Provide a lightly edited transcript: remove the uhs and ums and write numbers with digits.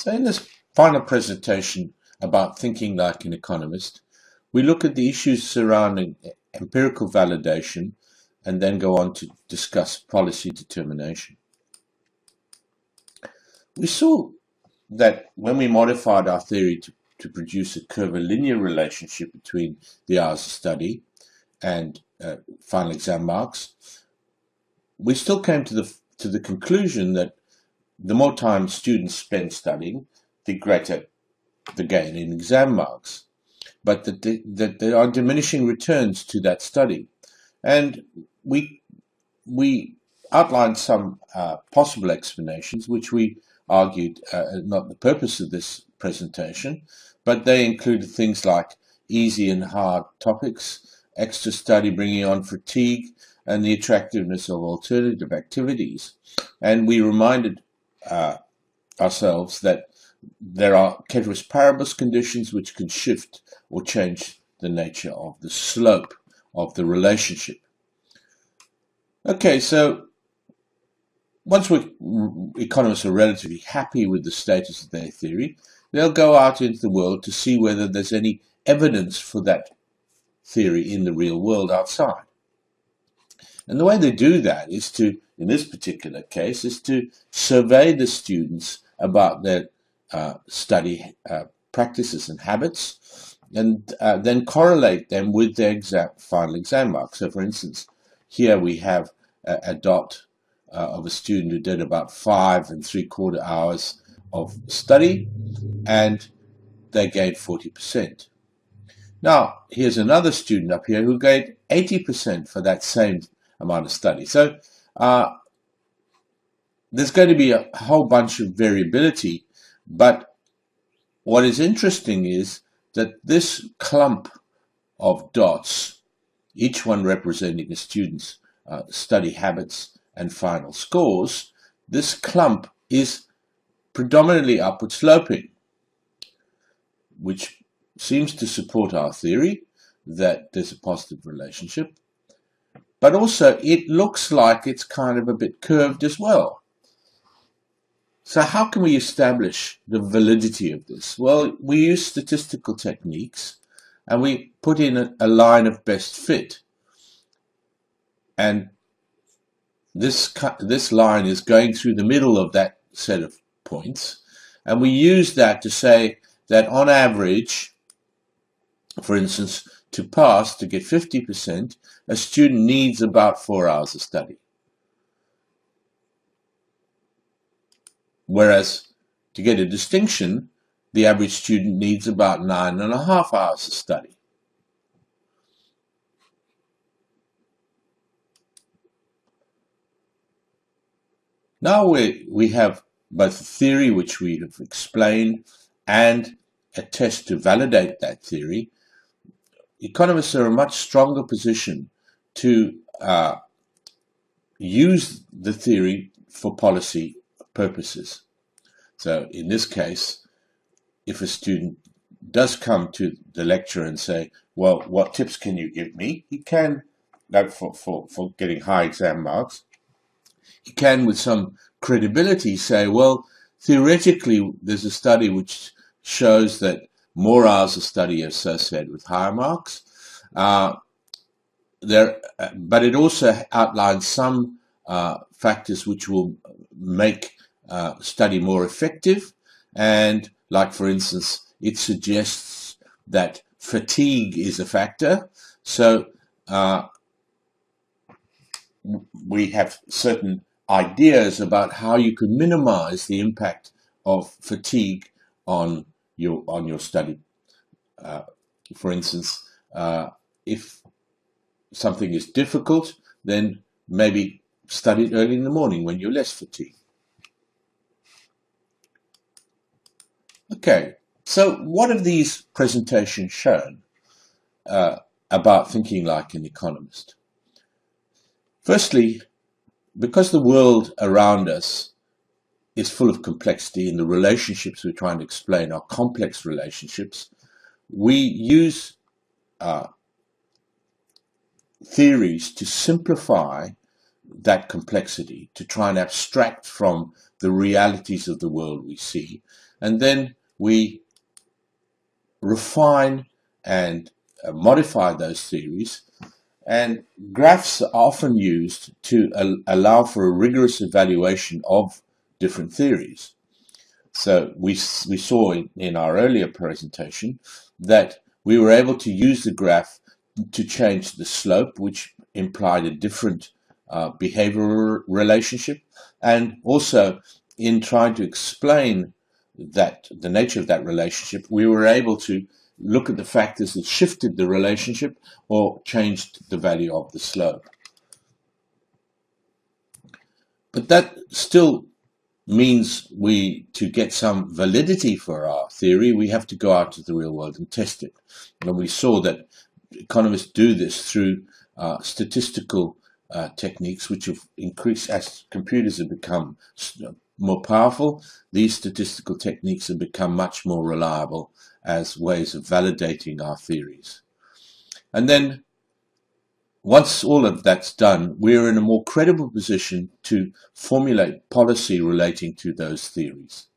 So in this final presentation about thinking like an economist, we look at the issues surrounding empirical validation and then go on to discuss policy determination. We saw that when we modified our theory to produce a curvilinear relationship between the hours of study and final exam marks, we still came to the conclusion that the more time students spend studying, the greater the gain in exam marks, but that there are diminishing returns to that study. And we outlined some possible explanations, which we argued not the purpose of this presentation, but they included things like easy and hard topics, extra study bringing on fatigue, and the attractiveness of alternative activities. And we reminded ourselves that there are ceteris paribus conditions which can shift or change the nature of the slope of the relationship. Okay, so once economists are relatively happy with the status of their theory, they'll go out into the world to see whether there's any evidence for that theory in the real world outside. And the way they do that is to, in this particular case, is to survey the students about their study practices and habits, and then correlate them with their final exam marks. So, for instance, here we have a dot of a student who did about 5 3/4 hours of study, and they gained 40%. Now, here's another student up here who gained 80% for that same amount of study. So there's going to be a whole bunch of variability, but what is interesting is that this clump of dots, each one representing a student's study habits and final scores, this clump is predominantly upward sloping, which seems to support our theory that there's a positive relationship. But also it looks like it's kind of a bit curved as well. So how can we establish the validity of this? Well, we use statistical techniques and we put in a line of best fit. And this line is going through the middle of that set of points. And we use that to say that on average, for instance, to pass, to get 50%, a student needs about 4 hours of study. Whereas to get a distinction, the average student needs about 9.5 hours of study. Now we have both a theory, which we have explained, and a test to validate that theory. Economists are in a much stronger position to use the theory for policy purposes. So in this case, if a student does come to the lecturer and say, well, what tips can you give me? He can, for getting high exam marks, he can with some credibility say, well, theoretically, there's a study which shows that more hours of study are associated with higher marks. But it also outlines some factors which will make study more effective. And like, for instance, it suggests that fatigue is a factor. So we have certain ideas about how you can minimize the impact of fatigue on your study. For instance, if something is difficult, then maybe study it early in the morning when you're less fatigued. Okay, so what have these presentations shown about thinking like an economist? Firstly, because the world around us is full of complexity and the relationships we're trying to explain are complex relationships, we use theories to simplify that complexity, to try and abstract from the realities of the world we see, and then we refine and modify those theories. And graphs are often used to allow for a rigorous evaluation of different theories. So we saw in our earlier presentation that we were able to use the graph to change the slope, which implied a different behavioral relationship, and also in trying to explain that the nature of that relationship, we were able to look at the factors that shifted the relationship or changed the value of the slope. But that still means to get some validity for our theory, we have to go out to the real world and test it. And we saw that economists do this through statistical techniques, which have increased as computers have become more powerful. These statistical techniques have become much more reliable as ways of validating our theories. And then once all of that's done, we're in a more credible position to formulate policy relating to those theories.